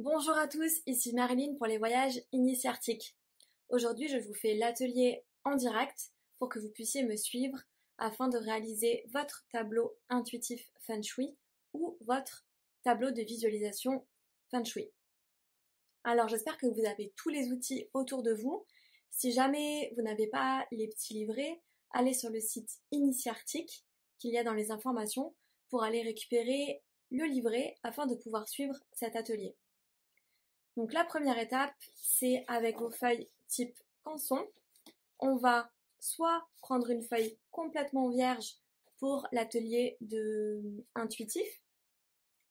Bonjour à tous, ici Marilyn pour les voyages initiatiques. Aujourd'hui, je vous fais l'atelier en direct pour que vous puissiez me suivre afin de réaliser votre tableau intuitif Feng Shui ou votre tableau de visualisation Feng Shui. Alors j'espère que vous avez tous les outils autour de vous. Si jamais vous n'avez pas les petits livrets, allez sur le site Initiartic qu'il y a dans les informations pour aller récupérer le livret afin de pouvoir suivre cet atelier. Donc la première étape, c'est avec vos feuilles type canson. On va soit prendre une feuille complètement vierge pour l'atelier de intuitif,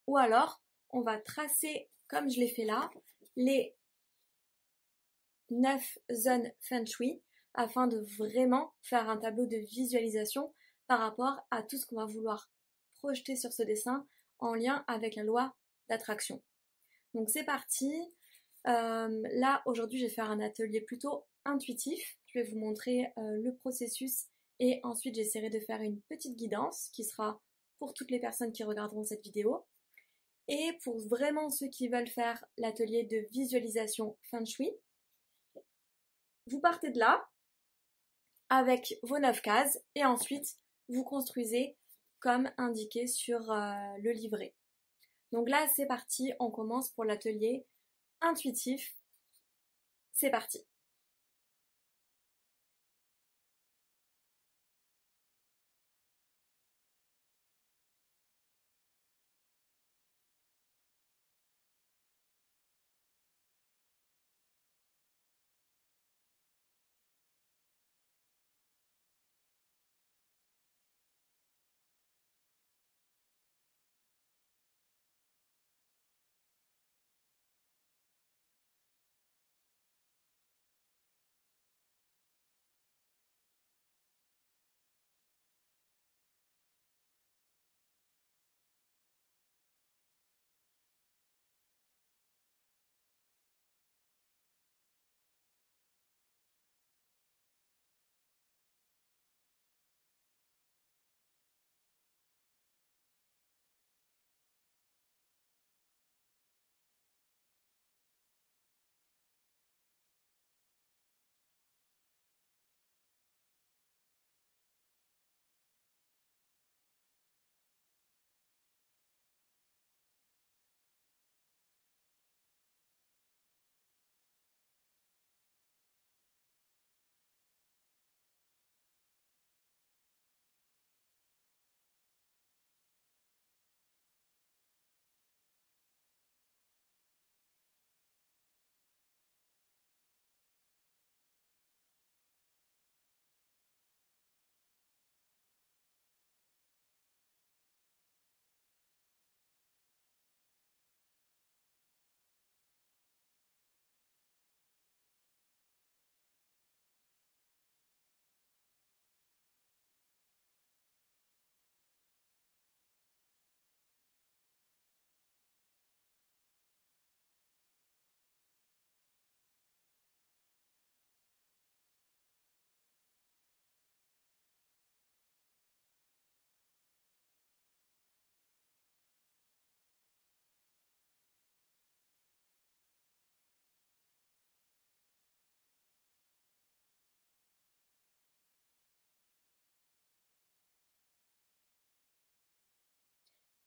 ou alors on va tracer, comme je l'ai fait là, les 9 zones Feng Shui afin de vraiment faire un tableau de visualisation par rapport à tout ce qu'on va vouloir projeter sur ce dessin en lien avec la loi d'attraction. Donc c'est parti. Là aujourd'hui je vais faire un atelier plutôt intuitif. Je vais vous montrer le processus et ensuite j'essaierai de faire une petite guidance qui sera pour toutes les personnes qui regarderont cette vidéo. Et pour vraiment ceux qui veulent faire l'atelier de visualisation Feng Shui, vous partez de là avec vos 9 cases et ensuite vous construisez comme indiqué sur le livret. Donc là c'est parti, on commence pour l'atelier intuitif. C'est parti.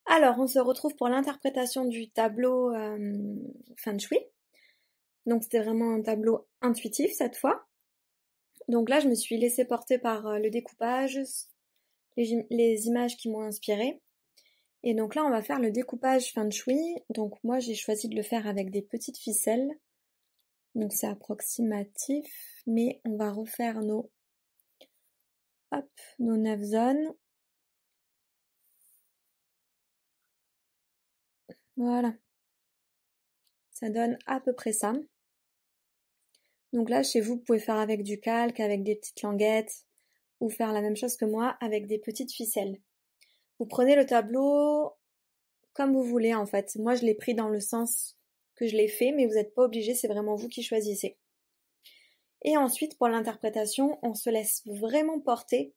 Alors, on se retrouve pour l'interprétation du tableau Feng Shui. Donc, c'était vraiment un tableau intuitif cette fois. Donc là, je me suis laissée porter par le découpage, les images qui m'ont inspirée. Et donc là, on va faire le découpage Feng Shui. Donc moi, j'ai choisi de le faire avec des petites ficelles. Donc c'est approximatif, mais on va refaire nos 9 zones. Voilà. Ça donne à peu près ça. Donc là, chez vous, vous pouvez faire avec du calque, avec des petites languettes, ou faire la même chose que moi avec des petites ficelles. Vous prenez le tableau comme vous voulez en fait. Moi, je l'ai pris dans le sens que je l'ai fait, mais vous n'êtes pas obligé, c'est vraiment vous qui choisissez. Et ensuite, pour l'interprétation, on se laisse vraiment porter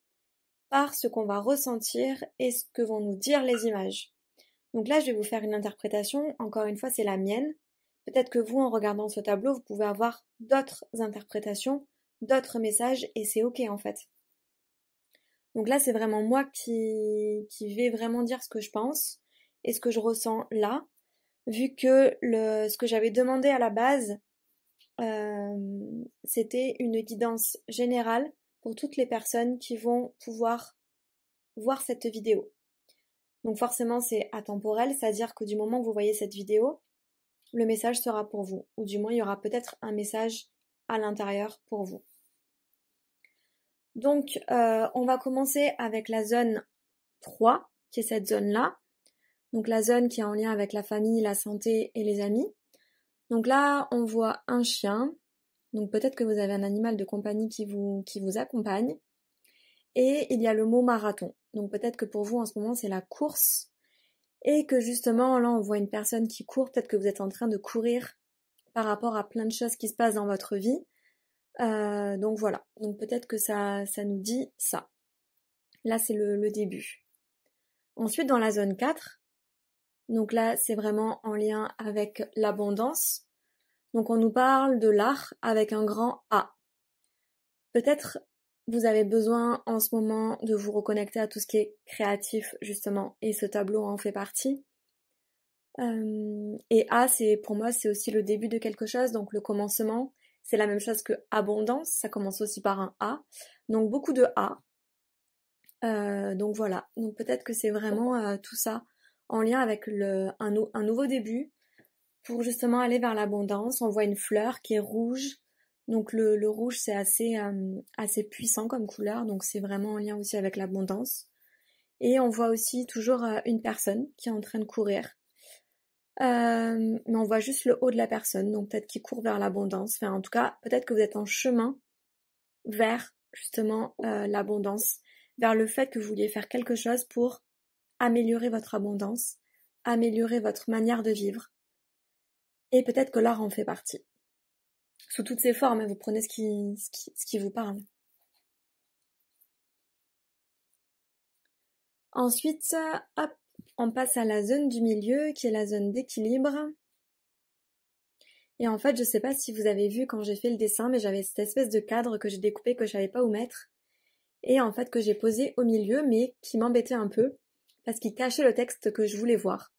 par ce qu'on va ressentir et ce que vont nous dire les images. Donc là, je vais vous faire une interprétation, encore une fois, c'est la mienne, peut-être que vous, en regardant ce tableau, vous pouvez avoir d'autres interprétations, d'autres messages, et c'est ok en fait. Donc là, c'est vraiment moi qui vais vraiment dire ce que je pense et ce que je ressens là, vu que ce que j'avais demandé à la base, c'était une guidance générale pour toutes les personnes qui vont pouvoir voir cette vidéo. Donc forcément, c'est atemporel, c'est-à-dire que du moment que vous voyez cette vidéo, le message sera pour vous, ou du moins il y aura peut-être un message à l'intérieur pour vous. Donc on va commencer avec la zone 3, qui est cette zone-là. Donc la zone qui est en lien avec la famille, la santé et les amis. Donc là, on voit un chien. Donc peut-être que vous avez un animal de compagnie qui vous accompagne. Et il y a le mot marathon. Donc peut-être que pour vous en ce moment c'est la course. Et que justement là on voit une personne qui court. Peut-être que vous êtes en train de courir par rapport à plein de choses qui se passent dans votre vie. Donc voilà. Donc peut-être que ça nous dit ça. Là c'est le début. Ensuite dans la zone 4, donc là c'est vraiment en lien avec l'abondance. Donc on nous parle de l'art avec un grand A. Peut-être vous avez besoin en ce moment de vous reconnecter à tout ce qui est créatif justement, et ce tableau en fait partie. Et A, pour moi c'est aussi le début de quelque chose, donc le commencement. C'est la même chose que abondance, ça commence aussi par un A. Donc beaucoup de A. Donc voilà, donc peut-être que c'est vraiment tout ça en lien avec un nouveau début pour justement aller vers l'abondance. On voit une fleur qui est rouge, donc le rouge c'est assez puissant comme couleur, donc c'est vraiment en lien aussi avec l'abondance. Et on voit aussi toujours une personne qui est en train de courir, mais on voit juste le haut de la personne, donc peut-être qu'il court vers l'abondance. Enfin en tout cas, peut-être que vous êtes en chemin vers justement l'abondance, vers le fait que vous vouliez faire quelque chose pour améliorer votre abondance, améliorer votre manière de vivre. Et peut-être que l'art en fait partie. Sous toutes ses formes, vous prenez ce qui vous parle. Ensuite, hop, on passe à la zone du milieu, qui est la zone d'équilibre. Et en fait, je sais pas si vous avez vu quand j'ai fait le dessin, mais j'avais cette espèce de cadre que j'ai découpé, que je savais pas où mettre. Et en fait, que j'ai posé au milieu, mais qui m'embêtait un peu, parce qu'il cachait le texte que je voulais voir.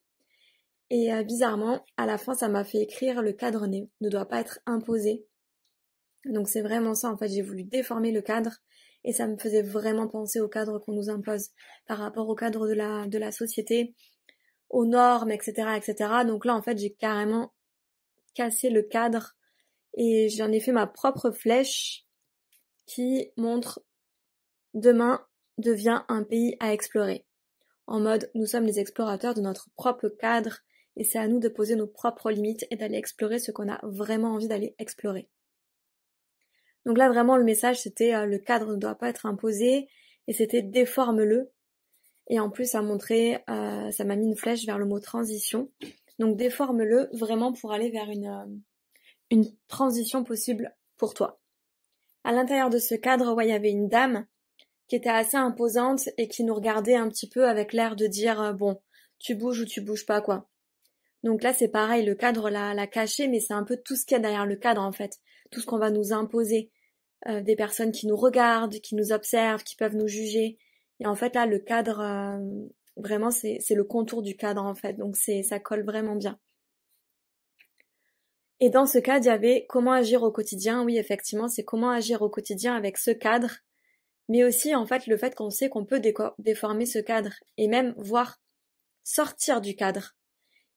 Et bizarrement, à la fin, ça m'a fait écrire le cadre ne doit pas être imposé. Donc c'est vraiment ça, en fait, j'ai voulu déformer le cadre et ça me faisait vraiment penser au cadre qu'on nous impose par rapport au cadre de la société, aux normes, etc., etc. Donc là, en fait, j'ai carrément cassé le cadre et j'en ai fait ma propre flèche qui montre demain devient un pays à explorer. En mode, nous sommes les explorateurs de notre propre cadre et c'est à nous de poser nos propres limites et d'aller explorer ce qu'on a vraiment envie d'aller explorer. Donc là, vraiment, le message, c'était le cadre ne doit pas être imposé, et c'était déforme-le. Et en plus, ça montrait, ça m'a mis une flèche vers le mot transition. Donc déforme-le vraiment pour aller vers une transition possible pour toi. À l'intérieur de ce cadre, ouais, il y avait une dame qui était assez imposante et qui nous regardait un petit peu avec l'air de dire bon, tu bouges ou tu bouges pas, quoi. Donc là, c'est pareil, le cadre l'a caché, mais c'est un peu tout ce qu'il y a derrière le cadre, en fait. Tout ce qu'on va nous imposer. Des personnes qui nous regardent, qui nous observent, qui peuvent nous juger. Et en fait là le cadre, vraiment c'est le contour du cadre en fait, donc ça colle vraiment bien. Et dans ce cadre il y avait comment agir au quotidien. Oui effectivement c'est comment agir au quotidien avec ce cadre, mais aussi en fait le fait qu'on sait qu'on peut déformer ce cadre et même voir sortir du cadre.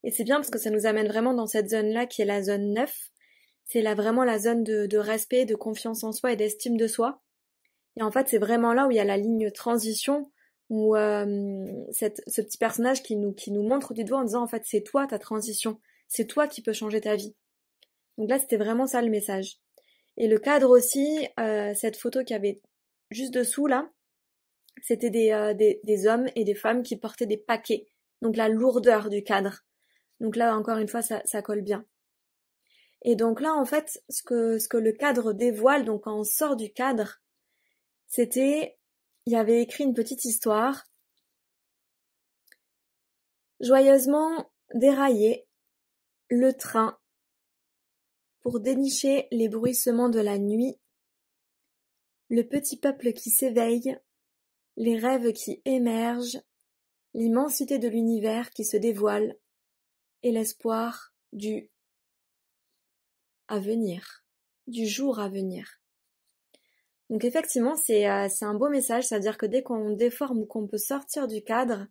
Et c'est bien parce que ça nous amène vraiment dans cette zone là qui est la zone 9. C'est là vraiment la zone de respect, de confiance en soi et d'estime de soi. Et en fait, c'est vraiment là où il y a la ligne transition, où ce petit personnage qui nous montre du doigt en disant en fait c'est toi ta transition, c'est toi qui peux changer ta vie. Donc là, c'était vraiment ça le message. Et le cadre aussi, cette photo qu'il y avait juste dessous là, c'était des hommes et des femmes qui portaient des paquets. Donc la lourdeur du cadre. Donc là, encore une fois, ça colle bien. Et donc là, en fait, ce que le cadre dévoile, donc quand on sort du cadre, il y avait écrit une petite histoire. Joyeusement déraillé, le train pour dénicher les bruissements de la nuit, le petit peuple qui s'éveille, les rêves qui émergent, l'immensité de l'univers qui se dévoile et l'espoir du avenir, du jour à venir. Donc effectivement, c'est un beau message, c'est-à-dire que dès qu'on déforme ou qu'on peut sortir du cadre,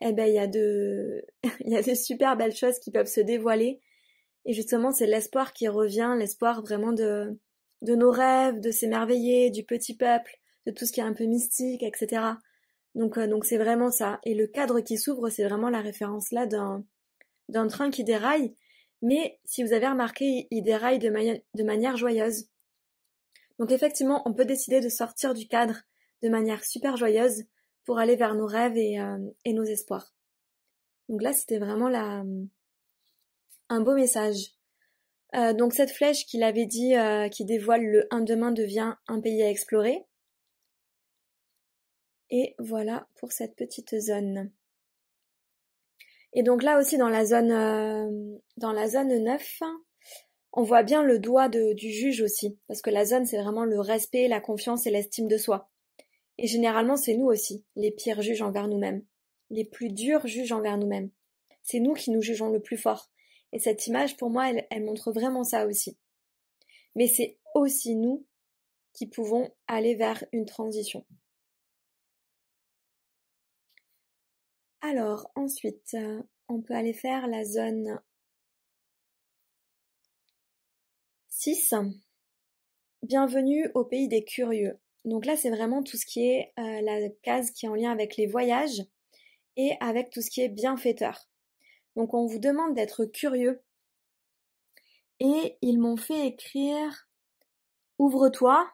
eh ben il y a il y a de super belles choses qui peuvent se dévoiler. Et justement, c'est l'espoir qui revient, l'espoir vraiment de nos rêves, de s'émerveiller, du petit peuple, de tout ce qui est un peu mystique, etc. Donc c'est vraiment ça. Et le cadre qui s'ouvre, c'est vraiment la référence là d'un train qui déraille. Mais si vous avez remarqué, il déraille de manière joyeuse. Donc effectivement, on peut décider de sortir du cadre de manière super joyeuse pour aller vers nos rêves et nos espoirs. Donc là, c'était vraiment un beau message. Donc cette flèche qu'il avait dit qui dévoile le un demain devient un pays à explorer. Et voilà pour cette petite zone. Et donc là aussi dans la zone 9, on voit bien le doigt du juge aussi, parce que la zone c'est vraiment le respect, la confiance et l'estime de soi. Et généralement c'est nous aussi, les pires juges envers nous-mêmes, les plus durs juges envers nous-mêmes. C'est nous qui nous jugeons le plus fort. Et cette image pour moi elle montre vraiment ça aussi. Mais c'est aussi nous qui pouvons aller vers une transition. Alors ensuite, on peut aller faire la zone 6. Bienvenue au pays des curieux. Donc là, c'est vraiment tout ce qui est la case qui est en lien avec les voyages et avec tout ce qui est bienfaiteur. Donc on vous demande d'être curieux. Et ils m'ont fait écrire « Ouvre-toi,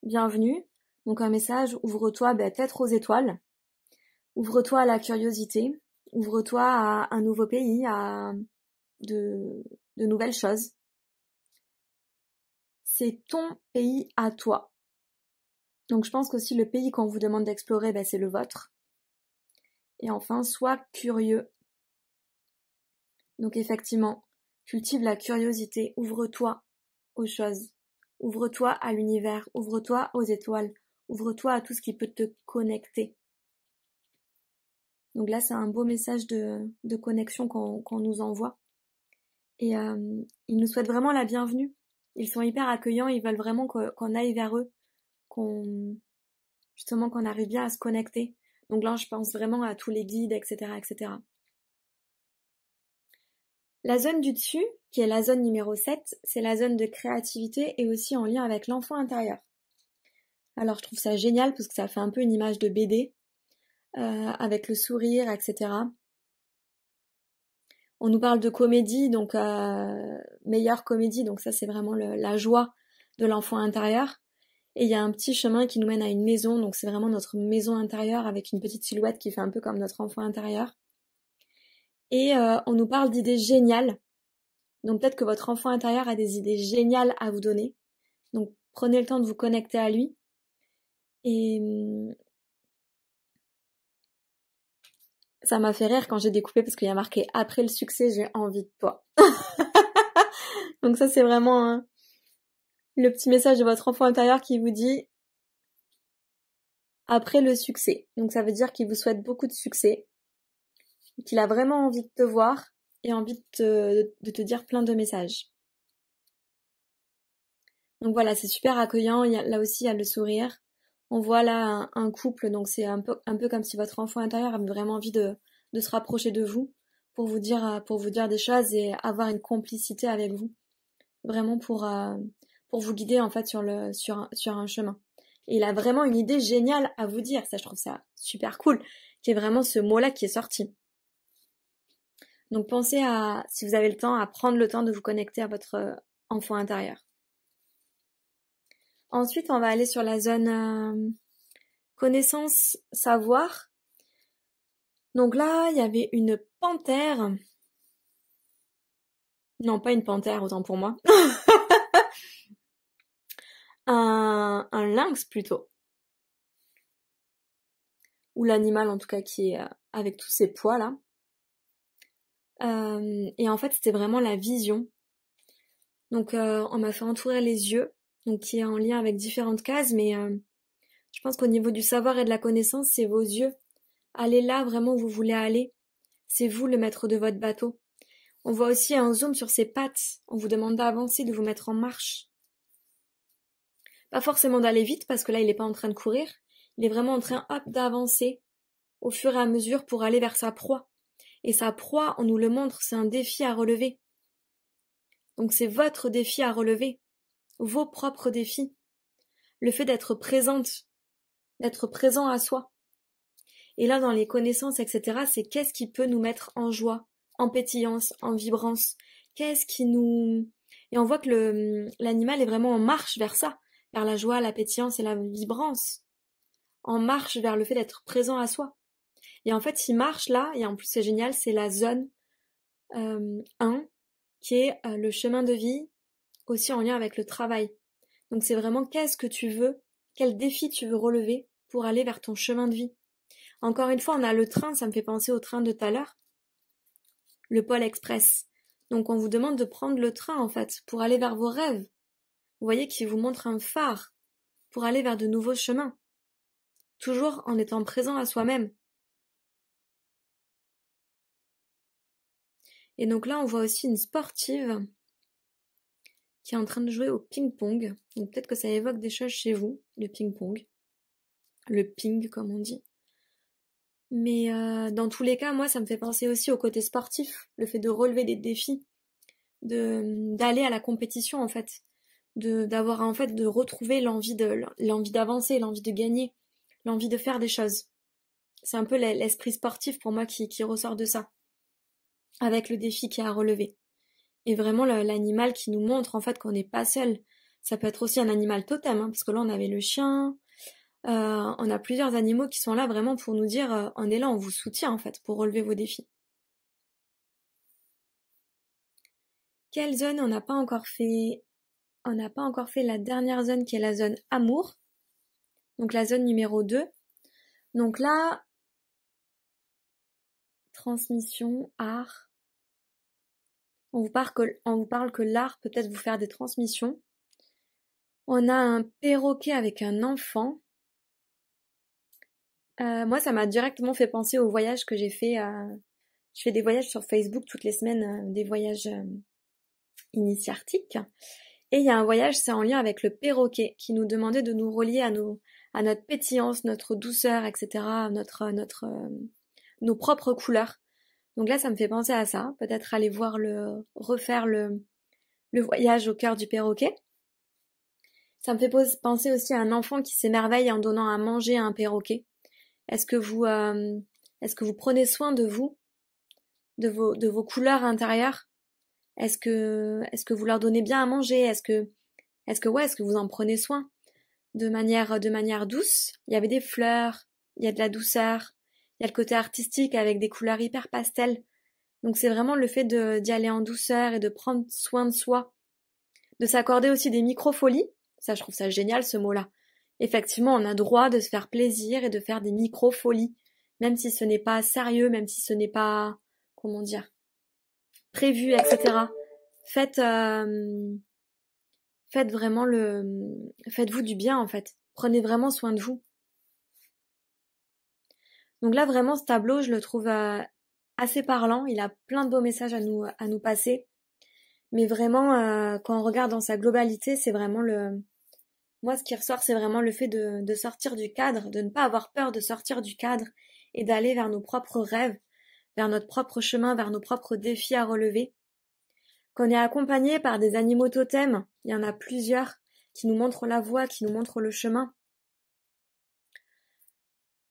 bienvenue ». Donc un message « Ouvre-toi, tête aux étoiles ». Ouvre-toi à la curiosité, ouvre-toi à un nouveau pays, à de nouvelles choses. C'est ton pays à toi. Donc je pense qu'aussi le pays qu'on vous demande d'explorer, c'est le vôtre. Et enfin, sois curieux. Donc effectivement, cultive la curiosité, ouvre-toi aux choses, ouvre-toi à l'univers, ouvre-toi aux étoiles, ouvre-toi à tout ce qui peut te connecter. Donc là, c'est un beau message de connexion qu'on nous envoie. Et ils nous souhaitent vraiment la bienvenue. Ils sont hyper accueillants, ils veulent vraiment qu'on aille vers eux, qu'on arrive bien à se connecter. Donc là, je pense vraiment à tous les guides, etc., etc. La zone du dessus, qui est la zone numéro 7, c'est la zone de créativité et aussi en lien avec l'enfant intérieur. Alors je trouve ça génial parce que ça fait un peu une image de BD, avec le sourire, etc. On nous parle de comédie, donc meilleure comédie, donc ça c'est vraiment la joie de l'enfant intérieur. Et il y a un petit chemin qui nous mène à une maison, donc c'est vraiment notre maison intérieure avec une petite silhouette qui fait un peu comme notre enfant intérieur. Et on nous parle d'idées géniales. Donc peut-être que votre enfant intérieur a des idées géniales à vous donner. Donc prenez le temps de vous connecter à lui. Et ça m'a fait rire quand j'ai découpé parce qu'il y a marqué « Après le succès, j'ai envie de toi ». Donc ça c'est vraiment le petit message de votre enfant intérieur qui vous dit « Après le succès ». Donc ça veut dire qu'il vous souhaite beaucoup de succès, qu'il a vraiment envie de te voir et envie de te dire plein de messages. Donc voilà, c'est super accueillant, là aussi il y a le sourire. On voit là un couple, donc c'est un peu comme si votre enfant intérieur avait vraiment envie de se rapprocher de vous pour vous dire des choses et avoir une complicité avec vous. Vraiment pour vous guider en fait sur un chemin. Et il a vraiment une idée géniale à vous dire, ça je trouve ça super cool, qui est vraiment ce mot-là qui est sorti. Donc pensez si vous avez le temps, à prendre le temps de vous connecter à votre enfant intérieur. Ensuite, on va aller sur la zone connaissance, savoir. Donc là, il y avait une panthère. Non, pas une panthère, autant pour moi. un lynx plutôt. Ou l'animal en tout cas qui est avec tous ces poids là. Et en fait, c'était vraiment la vision. Donc on m'a fait entourer les yeux, donc qui est en lien avec différentes cases, mais je pense qu'au niveau du savoir et de la connaissance, c'est vos yeux. Allez là vraiment où vous voulez aller. C'est vous le maître de votre bateau. On voit aussi un zoom sur ses pattes. On vous demande d'avancer, de vous mettre en marche. Pas forcément d'aller vite, parce que là, il n'est pas en train de courir. Il est vraiment en train, hop, d'avancer au fur et à mesure pour aller vers sa proie. Et sa proie, on nous le montre, c'est un défi à relever. Donc c'est votre défi à relever. Vos propres défis. Le fait d'être présente, d'être présent à soi. Et là, dans les connaissances, etc., c'est qu'est-ce qui peut nous mettre en joie, en pétillance, en vibrance. Qu'est-ce qui nous... Et on voit que l'animal est vraiment en marche vers ça, vers la joie, la pétillance et la vibrance. En marche vers le fait d'être présent à soi. Et en fait, il marche là, et en plus c'est génial, c'est la zone 1, qui est le chemin de vie, aussi en lien avec le travail. Donc c'est vraiment qu'est-ce que tu veux, quel défi tu veux relever pour aller vers ton chemin de vie. Encore une fois, on a le train, ça me fait penser au train de tout à l'heure, le Pôle Express. Donc on vous demande de prendre le train en fait, pour aller vers vos rêves. Vous voyez qu'il vous montre un phare pour aller vers de nouveaux chemins. Toujours en étant présent à soi-même. Et donc là, on voit aussi une sportive qui est en train de jouer au ping-pong. Donc peut-être que ça évoque des choses chez vous, le ping-pong. Le ping, comme on dit. Mais dans tous les cas, moi, ça me fait penser aussi au côté sportif, le fait de relever des défis, d'aller à la compétition en fait, d'avoir en fait de retrouver l'envie d'avancer, l'envie de gagner, l'envie de faire des choses. C'est un peu l'esprit sportif pour moi qui ressort de ça, avec le défi qu'il y a à relever. Et vraiment l'animal qui nous montre en fait qu'on n'est pas seul. Ça peut être aussi un animal totem, hein, parce que là on avait le chien. On a plusieurs animaux qui sont là vraiment pour nous dire on est là, on vous soutient en fait pour relever vos défis. Quelle zone on n'a pas encore fait? On n'a pas encore fait la dernière zone qui est la zone amour. Donc la zone numéro 2. Donc là, transmission, art. On vous parle que l'art peut peut-être vous faire des transmissions. On a un perroquet avec un enfant. Moi, ça m'a directement fait penser au voyage que j'ai fait. Je fais des voyages sur Facebook toutes les semaines, des voyages initiatiques. Et il y a un voyage, c'est en lien avec le perroquet, qui nous demandait de nous relier à notre pétillance, notre douceur, etc., nos propres couleurs. Donc là, ça me fait penser à ça. Peut-être aller refaire le voyage au cœur du perroquet. Ça me fait penser aussi à un enfant qui s'émerveille en donnant à manger à un perroquet. Est-ce que vous prenez soin de vous, de vos couleurs intérieures? Est-ce que vous leur donnez bien à manger? Est-ce que vous en prenez soin de manière douce? Il y avait des fleurs, il y a de la douceur, il y a le côté artistique avec des couleurs hyper pastel. Donc c'est vraiment le fait d'y aller en douceur et de prendre soin de soi, de s'accorder aussi des micro-folies. Ça, je trouve ça génial ce mot-là. Effectivement, on a droit de se faire plaisir et de faire des micro-folies, même si ce n'est pas sérieux, même si ce n'est pas, comment dire, prévu, etc. Faites vraiment faites-vous du bien en fait. Prenez vraiment soin de vous. Donc là vraiment ce tableau, je le trouve assez parlant. Il a plein de beaux messages à nous passer. Mais vraiment, quand on regarde dans sa globalité, c'est vraiment moi, ce qui ressort, c'est vraiment le fait de sortir du cadre, de ne pas avoir peur de sortir du cadre et d'aller vers nos propres rêves, vers notre propre chemin, vers nos propres défis à relever. Qu'on est accompagné par des animaux totems, il y en a plusieurs qui nous montrent la voie, qui nous montrent le chemin.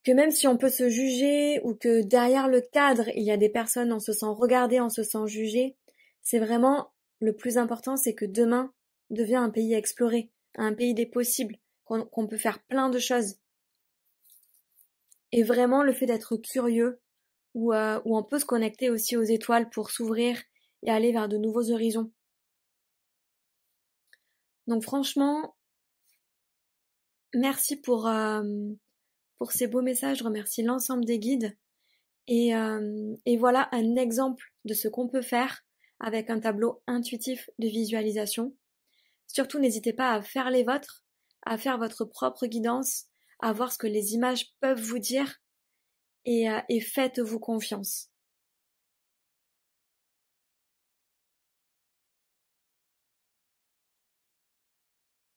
Que même si on peut se juger ou que derrière le cadre, il y a des personnes, on se sent regardé, on se sent jugé, c'est vraiment le plus important, c'est que demain devient un pays à explorer, un pays des possibles, qu'on peut faire plein de choses. Et vraiment le fait d'être curieux, où on peut se connecter aussi aux étoiles pour s'ouvrir et aller vers de nouveaux horizons. Donc franchement, merci pour ces beaux messages, je remercie l'ensemble des guides. Et voilà un exemple de ce qu'on peut faire avec un tableau intuitif de visualisation. Surtout, n'hésitez pas à faire les vôtres, à faire votre propre guidance, à voir ce que les images peuvent vous dire et faites-vous confiance.